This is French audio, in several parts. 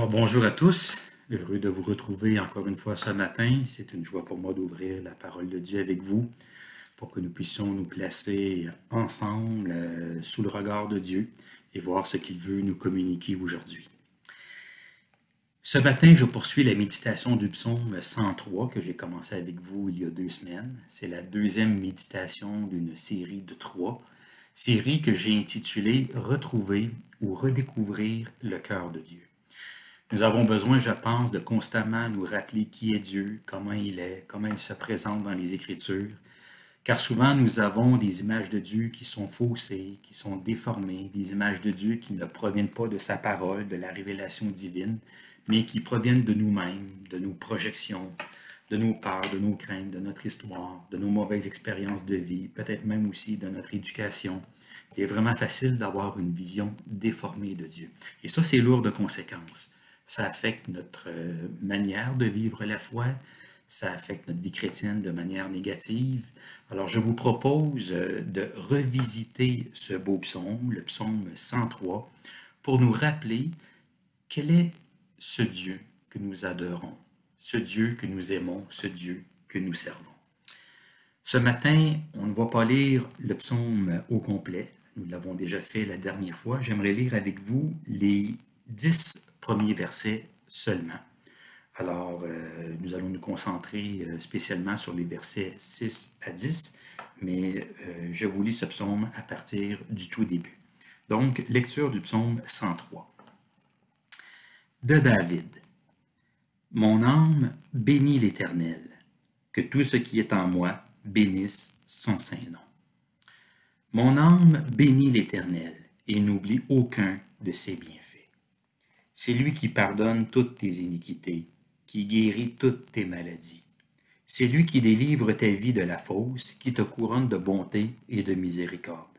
Alors bonjour à tous, heureux de vous retrouver encore une fois ce matin. C'est une joie pour moi d'ouvrir la parole de Dieu avec vous pour que nous puissions nous placer ensemble sous le regard de Dieu et voir ce qu'il veut nous communiquer aujourd'hui. Ce matin, je poursuis la méditation du psaume 103 que j'ai commencé avec vous il y a 2 semaines. C'est la deuxième méditation d'une série de 3, série que j'ai intitulée « Retrouver ou redécouvrir le cœur de Dieu ». Nous avons besoin, je pense, de constamment nous rappeler qui est Dieu, comment il se présente dans les Écritures, car souvent nous avons des images de Dieu qui sont faussées, qui sont déformées, des images de Dieu qui ne proviennent pas de sa parole, de la révélation divine, mais qui proviennent de nous-mêmes, de nos projections, de nos peurs, de nos craintes, de notre histoire, de nos mauvaises expériences de vie, peut-être même aussi de notre éducation. Il est vraiment facile d'avoir une vision déformée de Dieu. Et ça, c'est lourd de conséquences. Ça affecte notre manière de vivre la foi, ça affecte notre vie chrétienne de manière négative. Alors, je vous propose de revisiter ce beau psaume, le psaume 103, pour nous rappeler quel est ce Dieu que nous adorons, ce Dieu que nous aimons, ce Dieu que nous servons. Ce matin, on ne va pas lire le psaume au complet. Nous l'avons déjà fait la dernière fois. J'aimerais lire avec vous les 10 premiers versets seulement. Alors, nous allons nous concentrer spécialement sur les versets 6 à 10, mais je vous lis ce psaume à partir du tout début. Donc, lecture du psaume 103. De David. Mon âme bénit l'Éternel, que tout ce qui est en moi bénisse son saint nom. Mon âme bénit l'Éternel et n'oublie aucun de ses bienfaits. C'est lui qui pardonne toutes tes iniquités, qui guérit toutes tes maladies. C'est lui qui délivre ta vie de la fausse, qui te couronne de bonté et de miséricorde.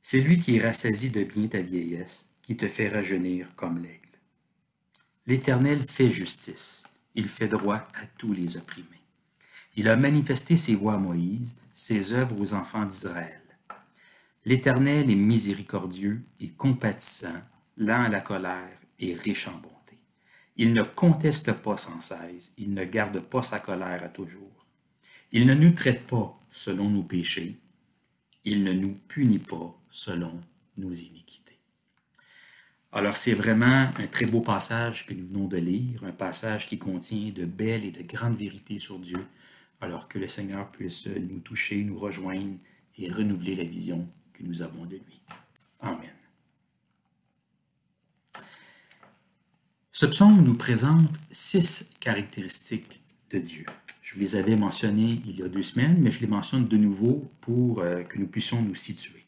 C'est lui qui rassasie de bien ta vieillesse, qui te fait rajeunir comme l'aigle. L'Éternel fait justice, il fait droit à tous les opprimés. Il a manifesté ses voies à Moïse, ses œuvres aux enfants d'Israël. L'Éternel est miséricordieux et compatissant, lent à la colère et riche en bonté. Il ne conteste pas sans cesse, il ne garde pas sa colère à toujours. Il ne nous traite pas selon nos péchés, il ne nous punit pas selon nos iniquités. Alors c'est vraiment un très beau passage que nous venons de lire, un passage qui contient de belles et de grandes vérités sur Dieu, alors que le Seigneur puisse nous toucher, nous rejoindre et renouveler la vision que nous avons de lui. Amen. Ce psaume nous présente 6 caractéristiques de Dieu. Je vous les avais mentionnées il y a 2 semaines, mais je les mentionne de nouveau pour que nous puissions nous situer.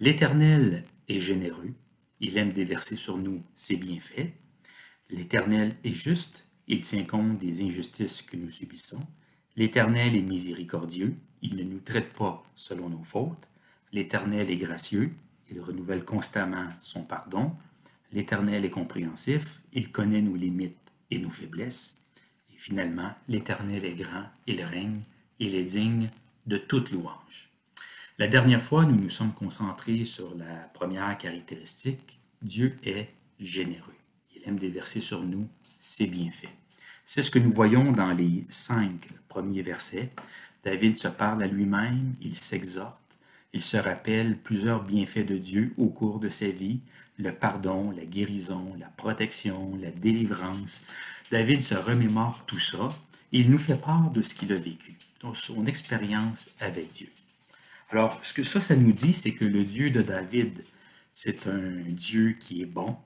L'Éternel est généreux, il aime déverser sur nous ses bienfaits. L'Éternel est juste, il tient compte des injustices que nous subissons. L'Éternel est miséricordieux, il ne nous traite pas selon nos fautes. L'Éternel est gracieux, il renouvelle constamment son pardon. L'Éternel est compréhensif, il connaît nos limites et nos faiblesses. Et finalement, l'Éternel est grand, il règne, il est digne de toute louange. La dernière fois, nous nous sommes concentrés sur la première caractéristique. Dieu est généreux. Il aime déverser sur nous ses bienfaits. C'est ce que nous voyons dans les 5 premiers versets. David se parle à lui-même, il s'exhorte, il se rappelle plusieurs bienfaits de Dieu au cours de sa vie, le pardon, la guérison, la protection, la délivrance. David se remémore tout ça et il nous fait part de ce qu'il a vécu, donc son expérience avec Dieu. Alors, ce que ça nous dit, c'est que le Dieu de David, c'est un Dieu qui est bon.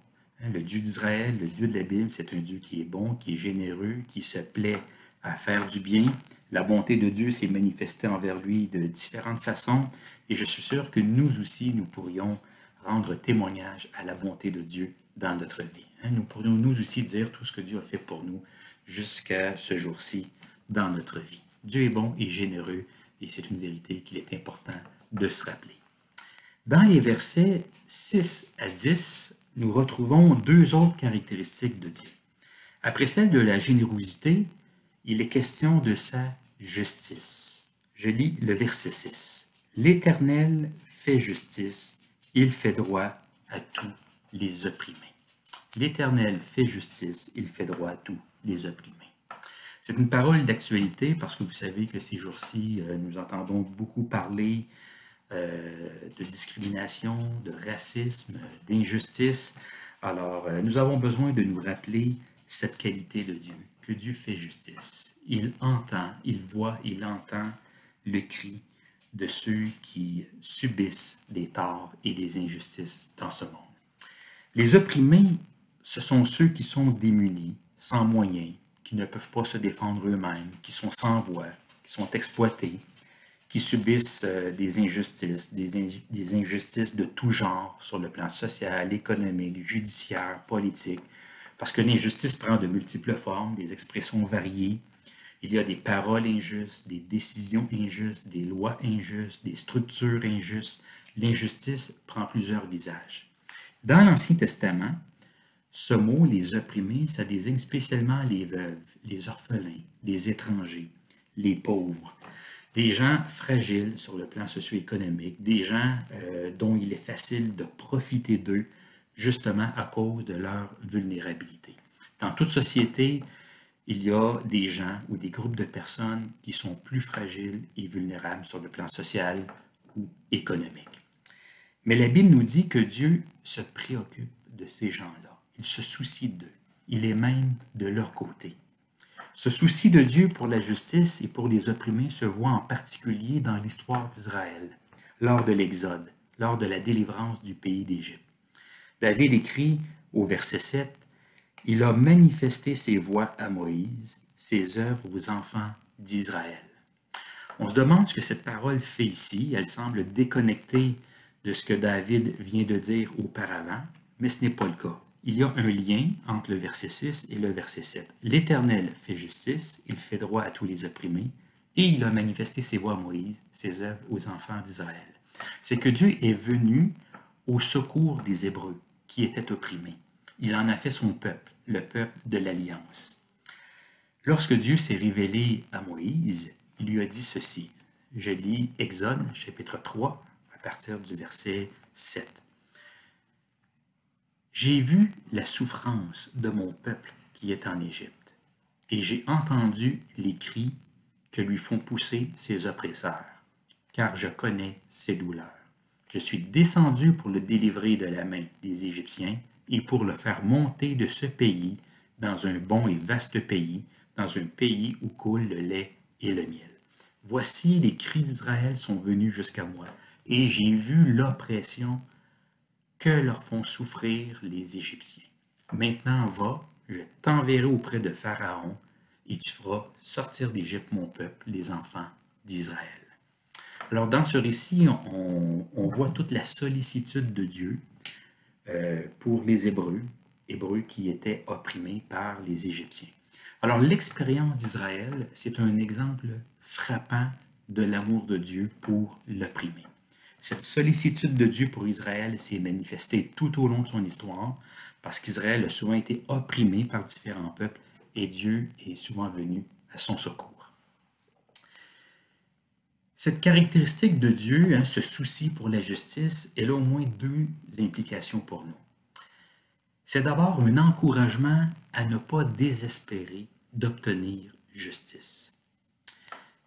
Le Dieu d'Israël, le Dieu de la Bible, c'est un Dieu qui est bon, qui est généreux, qui se plaît à faire du bien. La bonté de Dieu s'est manifestée envers lui de différentes façons et je suis sûr que nous aussi, nous pourrions rendre témoignage à la bonté de Dieu dans notre vie. Nous pourrions nous aussi dire tout ce que Dieu a fait pour nous jusqu'à ce jour-ci dans notre vie. Dieu est bon et généreux et c'est une vérité qu'il est important de se rappeler. Dans les versets 6 à 10, nous retrouvons 2 autres caractéristiques de Dieu. Après celle de la générosité, il est question de sa justice. Je lis le verset 6. L'Éternel fait justice, il fait droit à tous les opprimés. L'Éternel fait justice, il fait droit à tous les opprimés. C'est une parole d'actualité parce que vous savez que ces jours-ci, nous entendons beaucoup parler de discrimination, de racisme, d'injustice. Alors, nous avons besoin de nous rappeler cette qualité de Dieu, que Dieu fait justice. Il entend, il voit, il entend le cri de ceux qui subissent des torts et des injustices dans ce monde. Les opprimés, ce sont ceux qui sont démunis, sans moyens, qui ne peuvent pas se défendre eux-mêmes, qui sont sans voix, qui sont exploités, qui subissent des injustices, des injustices de tout genre sur le plan social, économique, judiciaire, politique, parce que l'injustice prend de multiples formes, des expressions variées. Il y a des paroles injustes, des décisions injustes, des lois injustes, des structures injustes. L'injustice prend plusieurs visages. Dans l'Ancien Testament, ce mot, les opprimés, ça désigne spécialement les veuves, les orphelins, les étrangers, les pauvres, des gens fragiles sur le plan socio-économique, des gens dont il est facile de profiter d'eux justement à cause de leur vulnérabilité. Dans toute société, il y a des gens ou des groupes de personnes qui sont plus fragiles et vulnérables sur le plan social ou économique. Mais la Bible nous dit que Dieu se préoccupe de ces gens-là. Il se soucie d'eux. Il est même de leur côté. Ce souci de Dieu pour la justice et pour les opprimés se voit en particulier dans l'histoire d'Israël, lors de l'Exode, lors de la délivrance du pays d'Égypte. David écrit au verset 7, « Il a manifesté ses voies à Moïse, ses œuvres aux enfants d'Israël. » On se demande ce que cette parole fait ici. Elle semble déconnectée de ce que David vient de dire auparavant, mais ce n'est pas le cas. Il y a un lien entre le verset 6 et le verset 7. L'Éternel fait justice, il fait droit à tous les opprimés, et il a manifesté ses voies à Moïse, ses œuvres aux enfants d'Israël. C'est que Dieu est venu au secours des Hébreux qui étaient opprimés. Il en a fait son peuple, le peuple de l'Alliance. Lorsque Dieu s'est révélé à Moïse, il lui a dit ceci. Je lis Exode, chapitre 3, à partir du verset 7. J'ai vu la souffrance de mon peuple qui est en Égypte, et j'ai entendu les cris que lui font pousser ses oppresseurs, car je connais ses douleurs. Je suis descendu pour le délivrer de la main des Égyptiens et pour le faire monter de ce pays dans un bon et vaste pays, dans un pays où coule le lait et le miel. Voici les cris d'Israël sont venus jusqu'à moi, et j'ai vu l'oppression que leur font souffrir les Égyptiens. Maintenant va, je t'enverrai auprès de Pharaon, et tu feras sortir d'Égypte mon peuple, les enfants d'Israël. Alors dans ce récit, on voit toute la sollicitude de Dieu pour les Hébreux qui étaient opprimés par les Égyptiens. Alors l'expérience d'Israël, c'est un exemple frappant de l'amour de Dieu pour l'opprimé. Cette sollicitude de Dieu pour Israël s'est manifestée tout au long de son histoire parce qu'Israël a souvent été opprimé par différents peuples et Dieu est souvent venu à son secours. Cette caractéristique de Dieu, ce souci pour la justice, elle a au moins deux implications pour nous. C'est d'abord un encouragement à ne pas désespérer d'obtenir justice.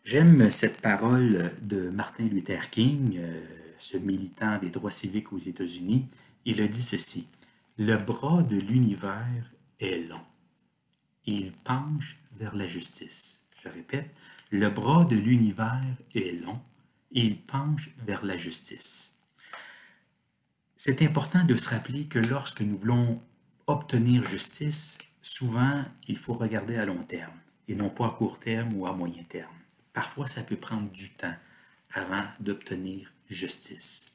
J'aime cette parole de Martin Luther King, ce militant des droits civiques aux États-Unis. Il a dit ceci, « Le bras de l'univers est long et il penche vers la justice. » Je répète, « Le bras de l'univers est long et il penche vers la justice. » C'est important de se rappeler que lorsque nous voulons obtenir justice, souvent, il faut regarder à long terme et non pas à court terme ou à moyen terme. Parfois, ça peut prendre du temps avant d'obtenir justice.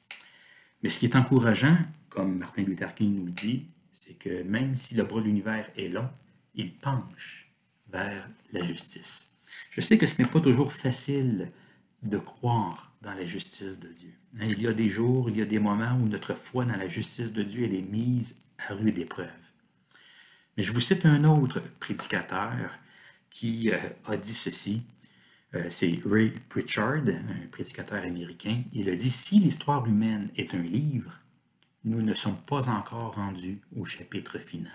Mais ce qui est encourageant, comme Martin Luther King nous le dit, c'est que même si le bras de l'univers est long, il penche vers la justice. Je sais que ce n'est pas toujours facile de croire dans la justice de Dieu. Il y a des jours, il y a des moments où notre foi dans la justice de Dieu elle est mise à rude épreuve. Mais je vous cite un autre prédicateur qui a dit ceci. C'est Ray Pritchard, un prédicateur américain. Il a dit « Si l'histoire humaine est un livre, nous ne sommes pas encore rendus au chapitre final.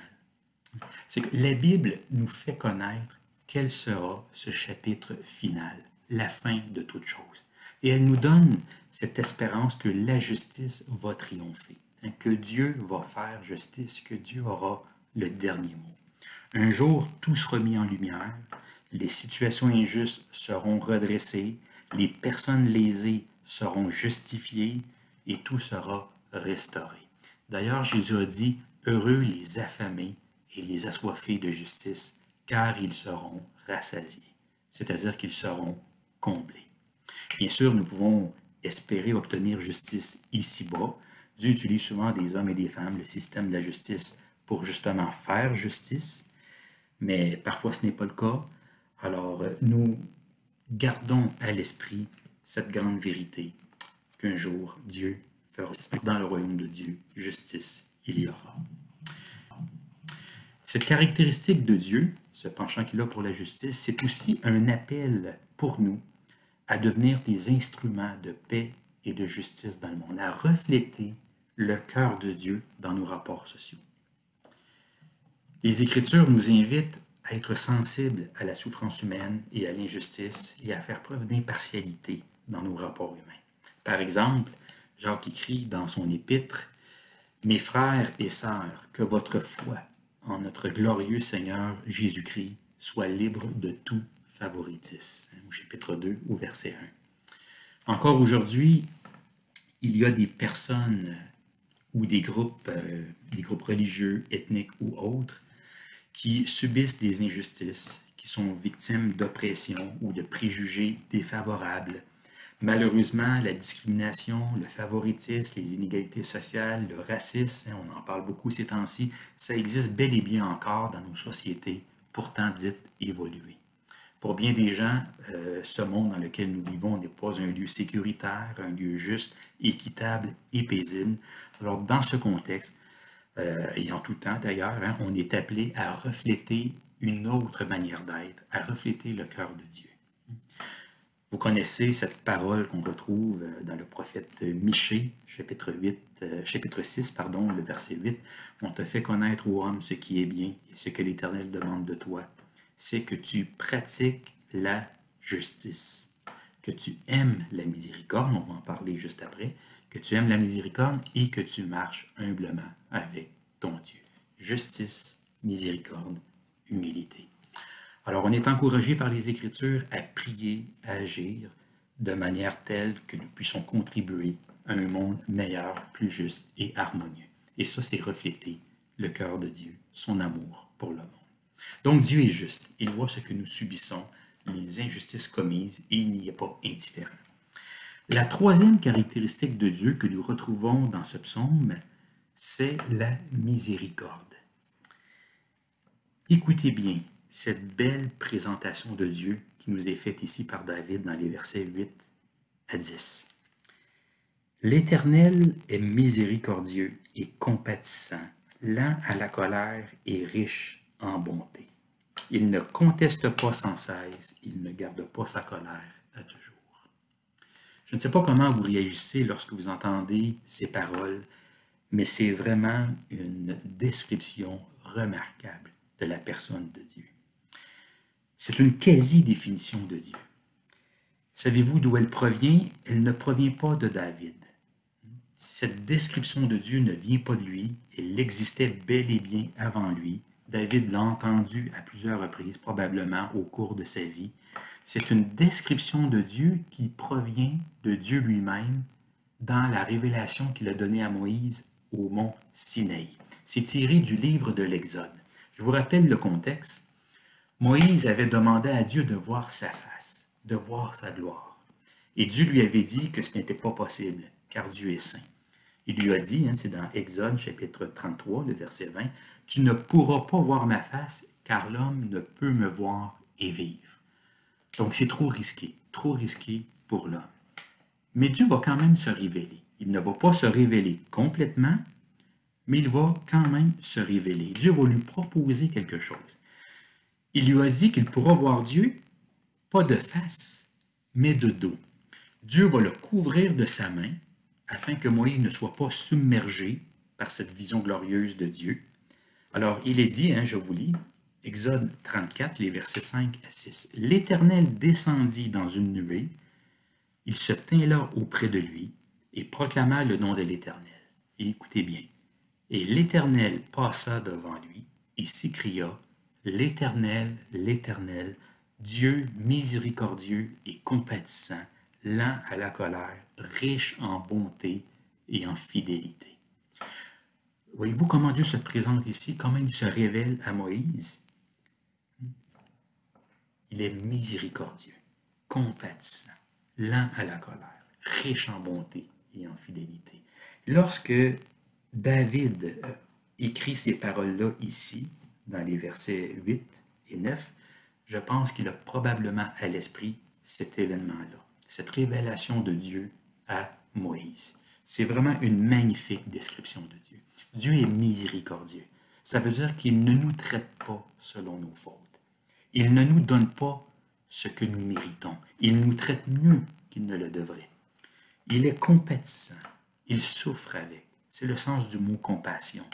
C'est que la Bible nous fait connaître quel sera ce chapitre final, la fin de toute chose. Et elle nous donne cette espérance que la justice va triompher, hein, que Dieu va faire justice, que Dieu aura le dernier mot. Un jour, tout sera mis en lumière, les situations injustes seront redressées, les personnes lésées seront justifiées et tout sera restauré. D'ailleurs, Jésus a dit, heureux les affamés et les assoiffés de justice, car ils seront rassasiés, c'est-à-dire qu'ils seront comblés. Bien sûr, nous pouvons espérer obtenir justice ici-bas. Dieu utilise souvent des hommes et des femmes, le système de la justice, pour justement faire justice, mais parfois ce n'est pas le cas. Alors, nous gardons à l'esprit cette grande vérité qu'un jour, Dieu fera dans le royaume de Dieu, justice, il y aura. Cette caractéristique de Dieu, ce penchant qu'il a pour la justice, c'est aussi un appel pour nous à devenir des instruments de paix et de justice dans le monde, à refléter le cœur de Dieu dans nos rapports sociaux. Les Écritures nous invitent à être sensibles à la souffrance humaine et à l'injustice et à faire preuve d'impartialité dans nos rapports humains. Par exemple, Jacques écrit dans son épître, « Mes frères et sœurs, que votre foi en notre glorieux Seigneur Jésus-Christ soit libre de tout favoritisme. » Au chapitre 2, au verset 1. Encore aujourd'hui, il y a des personnes ou des groupes religieux, ethniques ou autres, qui subissent des injustices, qui sont victimes d'oppression ou de préjugés défavorables. Malheureusement, la discrimination, le favoritisme, les inégalités sociales, le racisme, on en parle beaucoup ces temps-ci, ça existe bel et bien encore dans nos sociétés, pourtant dites évoluées. Pour bien des gens, ce monde dans lequel nous vivons n'est pas un lieu sécuritaire, un lieu juste, équitable et paisible. Alors, dans ce contexte, et en tout temps d'ailleurs, hein, on est appelé à refléter une autre manière d'être, à refléter le cœur de Dieu. Vous connaissez cette parole qu'on retrouve dans le prophète Michée, chapitre 6, le verset 8. « On te fait connaître, ô homme, ce qui est bien et ce que l'Éternel demande de toi, c'est que tu pratiques la justice, que tu aimes la miséricorde, on va en parler juste après, que tu aimes la miséricorde et que tu marches humblement avec ton Dieu. » Justice, miséricorde, humilité. Alors, on est encouragé par les Écritures à prier, à agir de manière telle que nous puissions contribuer à un monde meilleur, plus juste et harmonieux. Et ça, c'est refléter le cœur de Dieu, son amour pour le monde. Donc, Dieu est juste. Il voit ce que nous subissons, les injustices commises, et il n'y est pas indifférent. La troisième caractéristique de Dieu que nous retrouvons dans ce psaume, c'est la miséricorde. Écoutez bien cette belle présentation de Dieu qui nous est faite ici par David dans les versets 8 à 10. « L'Éternel est miséricordieux et compatissant, lent à la colère et riche en bonté. Il ne conteste pas sans cesse, il ne garde pas sa colère à toujours. » Je ne sais pas comment vous réagissez lorsque vous entendez ces paroles, mais c'est vraiment une description remarquable de la personne de Dieu. C'est une quasi-définition de Dieu. Savez-vous d'où elle provient? Elle ne provient pas de David. Cette description de Dieu ne vient pas de lui, elle existait bel et bien avant lui. David l'a entendu à plusieurs reprises, probablement au cours de sa vie. C'est une description de Dieu qui provient de Dieu lui-même dans la révélation qu'il a donnée à Moïse au mont Sinaï. C'est tiré du livre de l'Exode. Je vous rappelle le contexte. Moïse avait demandé à Dieu de voir sa face, de voir sa gloire. Et Dieu lui avait dit que ce n'était pas possible, car Dieu est saint. Il lui a dit, c'est dans Exode chapitre 33, le verset 20, « Tu ne pourras pas voir ma face, car l'homme ne peut me voir et vivre. » Donc c'est trop risqué pour l'homme. Mais Dieu va quand même se révéler. Il ne va pas se révéler complètement, mais il va quand même se révéler. Dieu va lui proposer quelque chose. Il lui a dit qu'il pourra voir Dieu, pas de face, mais de dos. Dieu va le couvrir de sa main, afin que Moïse ne soit pas submergé par cette vision glorieuse de Dieu. Alors, il est dit, je vous lis, Exode 34, les versets 5 à 6. L'Éternel descendit dans une nuée, il se tint là auprès de lui et proclama le nom de l'Éternel. Et écoutez bien. Et l'Éternel passa devant lui et s'écria, l'Éternel, l'Éternel, Dieu miséricordieux et compatissant, lent à la colère, riche en bonté et en fidélité. Voyez-vous comment Dieu se présente ici, comment il se révèle à Moïse? Il est miséricordieux, compatissant, lent à la colère, riche en bonté et en fidélité. Lorsque David écrit ces paroles-là ici, dans les versets 8 et 9, je pense qu'il a probablement à l'esprit cet événement-là, cette révélation de Dieu à Moïse. C'est vraiment une magnifique description de Dieu. Dieu est miséricordieux. Ça veut dire qu'il ne nous traite pas selon nos fautes. Il ne nous donne pas ce que nous méritons. Il nous traite mieux qu'il ne le devrait. Il est compatissant. Il souffre avec. C'est le sens du mot compassion.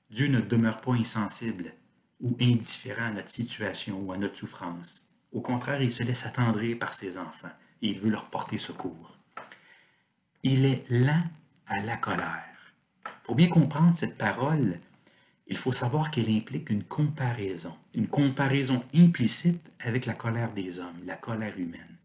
Dieu ne demeure pas insensible ou indifférent à notre situation ou à notre souffrance. Au contraire, il se laisse attendrir par ses enfants et il veut leur porter secours. Il est lent à la colère. Pour bien comprendre cette parole, il faut savoir qu'elle implique une comparaison implicite avec la colère des hommes, la colère humaine.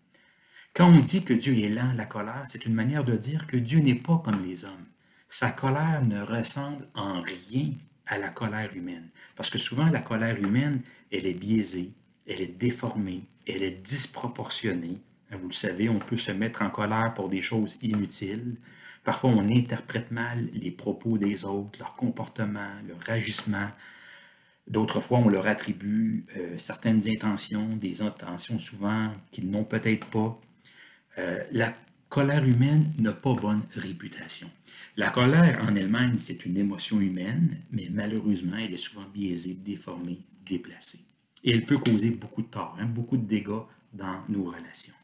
Quand on dit que Dieu est lent à la colère, c'est une manière de dire que Dieu n'est pas comme les hommes. Sa colère ne ressemble en rien à la colère humaine. Parce que souvent, la colère humaine, elle est biaisée, elle est déformée, elle est disproportionnée. Vous le savez, on peut se mettre en colère pour des choses inutiles. Parfois, on interprète mal les propos des autres, leur comportement, leur agissement. D'autres fois, on leur attribue certaines intentions, des intentions souvent qu'ils n'ont peut-être pas. La colère humaine n'a pas bonne réputation. La colère en elle-même, c'est une émotion humaine, mais malheureusement, elle est souvent biaisée, déformée, déplacée. Et elle peut causer beaucoup de tort, beaucoup de dégâts dans nos relations.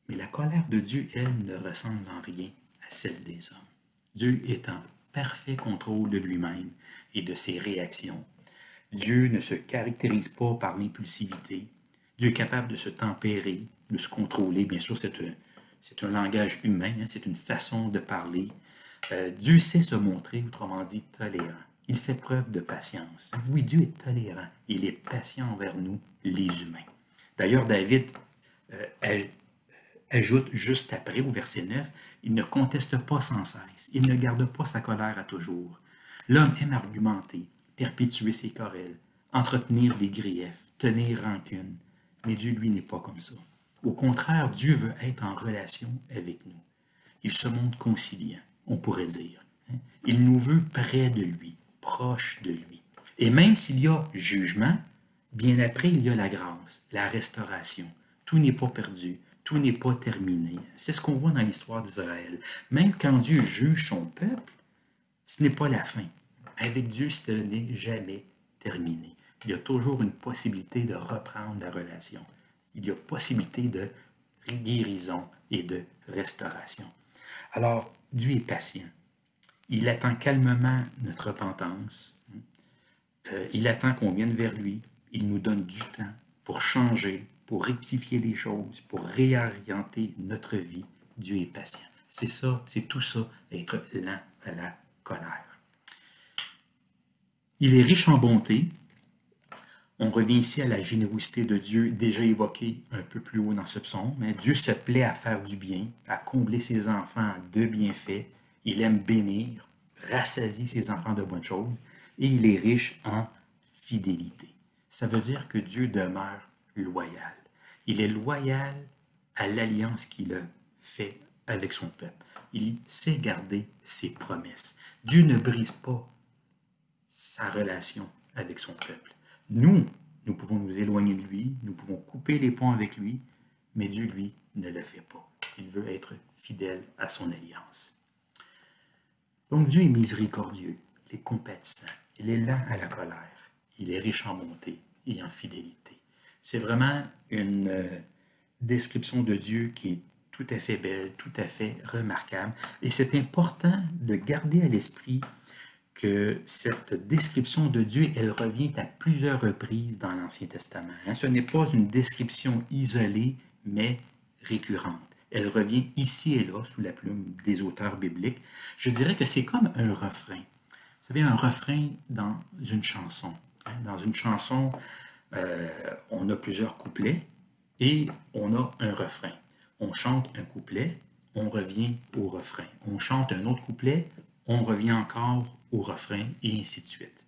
Mais la colère de Dieu, elle, ne ressemble en rien à celle des hommes. Dieu est en parfait contrôle de lui-même et de ses réactions. Dieu ne se caractérise pas par l'impulsivité. Dieu est capable de se tempérer, de se contrôler. Bien sûr, c'est un langage humain, c'est une façon de parler. Dieu sait se montrer, autrement dit, tolérant. Il fait preuve de patience. Oui, Dieu est tolérant. Il est patient envers nous, les humains. D'ailleurs, David ajoute juste après, au verset 9, il ne conteste pas sans cesse. Il ne garde pas sa colère à toujours. L'homme aime argumenter, perpétuer ses querelles, entretenir des griefs, tenir rancune. Mais Dieu, lui, n'est pas comme ça. Au contraire, Dieu veut être en relation avec nous. Il se montre conciliant, on pourrait dire. Il nous veut près de lui, proche de lui. Et même s'il y a jugement, bien après, il y a la grâce, la restauration. Tout n'est pas perdu, tout n'est pas terminé. C'est ce qu'on voit dans l'histoire d'Israël. Même quand Dieu juge son peuple, ce n'est pas la fin. Avec Dieu, ce n'est jamais terminé. Il y a toujours une possibilité de reprendre la relation. Il y a possibilité de guérison et de restauration. Alors, Dieu est patient. Il attend calmement notre repentance. Il attend qu'on vienne vers lui. Il nous donne du temps pour changer, pour rectifier les choses, pour réorienter notre vie. Dieu est patient. C'est ça, c'est tout ça, être lent à la colère. Il est riche en bonté. On revient ici à la générosité de Dieu, déjà évoquée un peu plus haut dans ce psaume. Mais Dieu se plaît à faire du bien, à combler ses enfants de bienfaits. Il aime bénir, rassasier ses enfants de bonnes choses. Et il est riche en fidélité. Ça veut dire que Dieu demeure loyal. Il est loyal à l'alliance qu'il a faite avec son peuple. Il sait garder ses promesses. Dieu ne brise pas sa relation avec son peuple. Nous pouvons nous éloigner de lui, nous pouvons couper les ponts avec lui, mais Dieu, lui, ne le fait pas. Il veut être fidèle à son alliance. Donc Dieu est miséricordieux, il est compatissant, il est lent à la colère, il est riche en bonté et en fidélité. C'est vraiment une description de Dieu qui est tout à fait belle, tout à fait remarquable. Et c'est important de garder à l'esprit que cette description de Dieu, elle revient à plusieurs reprises dans l'Ancien Testament. Ce n'est pas une description isolée, mais récurrente. Elle revient ici et là, sous la plume des auteurs bibliques. Je dirais que c'est comme un refrain. Vous savez, un refrain dans une chanson. Dans une chanson, on a plusieurs couplets et on a un refrain. On chante un couplet, on revient au refrain. On chante un autre couplet, on revient encore au refrain, et ainsi de suite.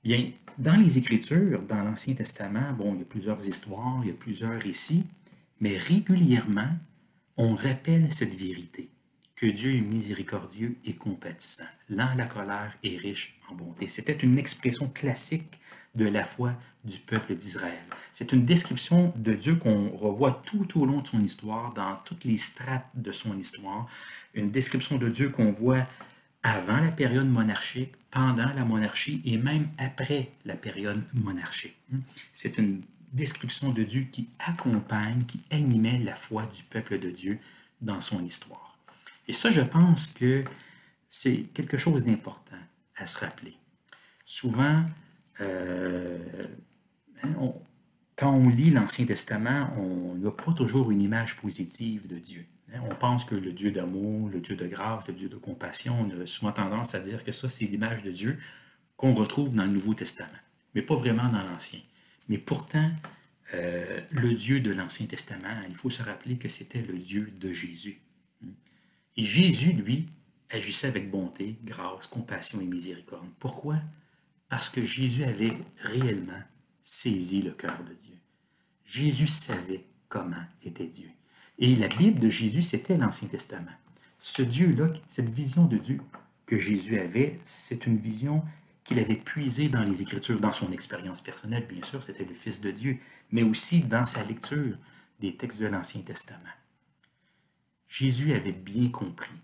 Bien, dans les Écritures, dans l'Ancien Testament, bon, il y a plusieurs histoires, il y a plusieurs récits, mais régulièrement, on rappelle cette vérité, que Dieu est miséricordieux et compatissant, lent à la colère et riche en bonté. C'était une expression classique de la foi du peuple d'Israël. C'est une description de Dieu qu'on revoit tout au long de son histoire, dans toutes les strates de son histoire, une description de Dieu qu'on voit avant la période monarchique, pendant la monarchie et même après la période monarchique. C'est une description de Dieu qui accompagne, qui animait la foi du peuple de Dieu dans son histoire. Et ça, je pense que c'est quelque chose d'important à se rappeler. Souvent, quand on lit l'Ancien Testament, on n'a pas toujours une image positive de Dieu. On pense que le Dieu d'amour, le Dieu de grâce, le Dieu de compassion, on a souvent tendance à dire que ça, c'est l'image de Dieu qu'on retrouve dans le Nouveau Testament, mais pas vraiment dans l'Ancien. Mais pourtant, le Dieu de l'Ancien Testament, il faut se rappeler que c'était le Dieu de Jésus. Et Jésus, lui, agissait avec bonté, grâce, compassion et miséricorde. Pourquoi? Parce que Jésus avait réellement saisi le cœur de Dieu. Jésus savait comment était Dieu. Et la Bible de Jésus, c'était l'Ancien Testament. Ce Dieu-là, cette vision de Dieu que Jésus avait, c'est une vision qu'il avait puisée dans les Écritures, dans son expérience personnelle, bien sûr, c'était le Fils de Dieu, mais aussi dans sa lecture des textes de l'Ancien Testament. Jésus avait bien compris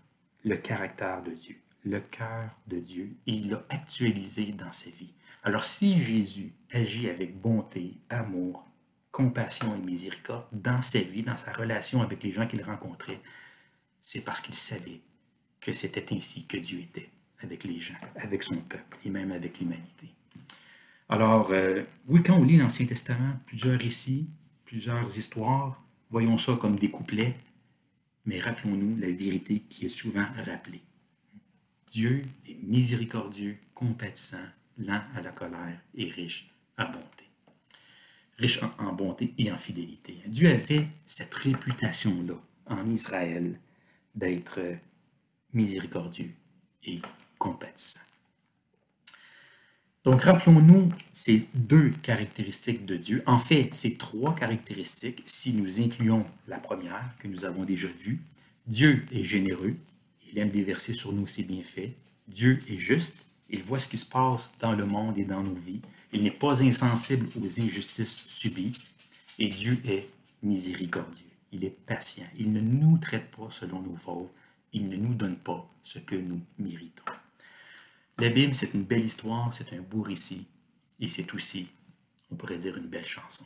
le caractère de Dieu, le cœur de Dieu, et il l'a actualisé dans sa vie. Alors si Jésus agit avec bonté, amour, compassion et miséricorde dans sa vie, dans sa relation avec les gens qu'il rencontrait, c'est parce qu'il savait que c'était ainsi que Dieu était avec les gens, avec son peuple et même avec l'humanité. Alors, oui, quand on lit l'Ancien Testament, plusieurs récits, plusieurs histoires, voyons ça comme des couplets, mais rappelons-nous la vérité qui est souvent rappelée. Dieu est miséricordieux, compatissant, lent à la colère et riche en bonté. Riche en bonté et en fidélité. Dieu avait cette réputation-là en Israël d'être miséricordieux et compatissant. Donc, rappelons-nous ces deux caractéristiques de Dieu. En fait, ces trois caractéristiques, si nous incluons la première que nous avons déjà vue. Dieu est généreux, il aime déverser sur nous ses bienfaits. Dieu est juste, il voit ce qui se passe dans le monde et dans nos vies. Il n'est pas insensible aux injustices subies. Et Dieu est miséricordieux. Il est patient. Il ne nous traite pas selon nos fautes. Il ne nous donne pas ce que nous méritons. La Bible, c'est une belle histoire, c'est un beau récit. Et c'est aussi, on pourrait dire, une belle chanson.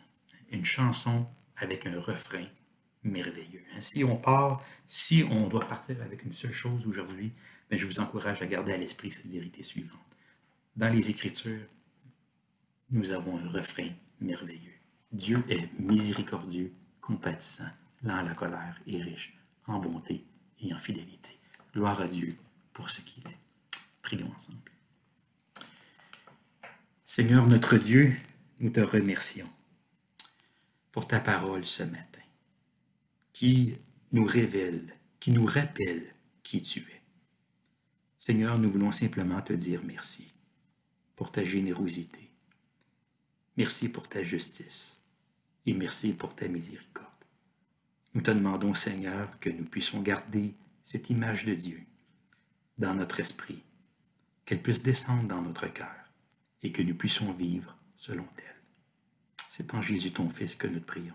Une chanson avec un refrain merveilleux. Si on doit partir avec une seule chose aujourd'hui, je vous encourage à garder à l'esprit cette vérité suivante. Dans les Écritures, nous avons un refrain merveilleux. Dieu est miséricordieux, compatissant, lent à la colère et riche en bonté et en fidélité. Gloire à Dieu pour ce qu'il est. Prions ensemble. Seigneur notre Dieu, nous te remercions pour ta parole ce matin, qui nous révèle, qui nous rappelle qui tu es. Seigneur, nous voulons simplement te dire merci pour ta générosité. Merci pour ta justice et merci pour ta miséricorde. Nous te demandons, Seigneur, que nous puissions garder cette image de Dieu dans notre esprit, qu'elle puisse descendre dans notre cœur et que nous puissions vivre selon elle. C'est en Jésus ton Fils que nous te prions.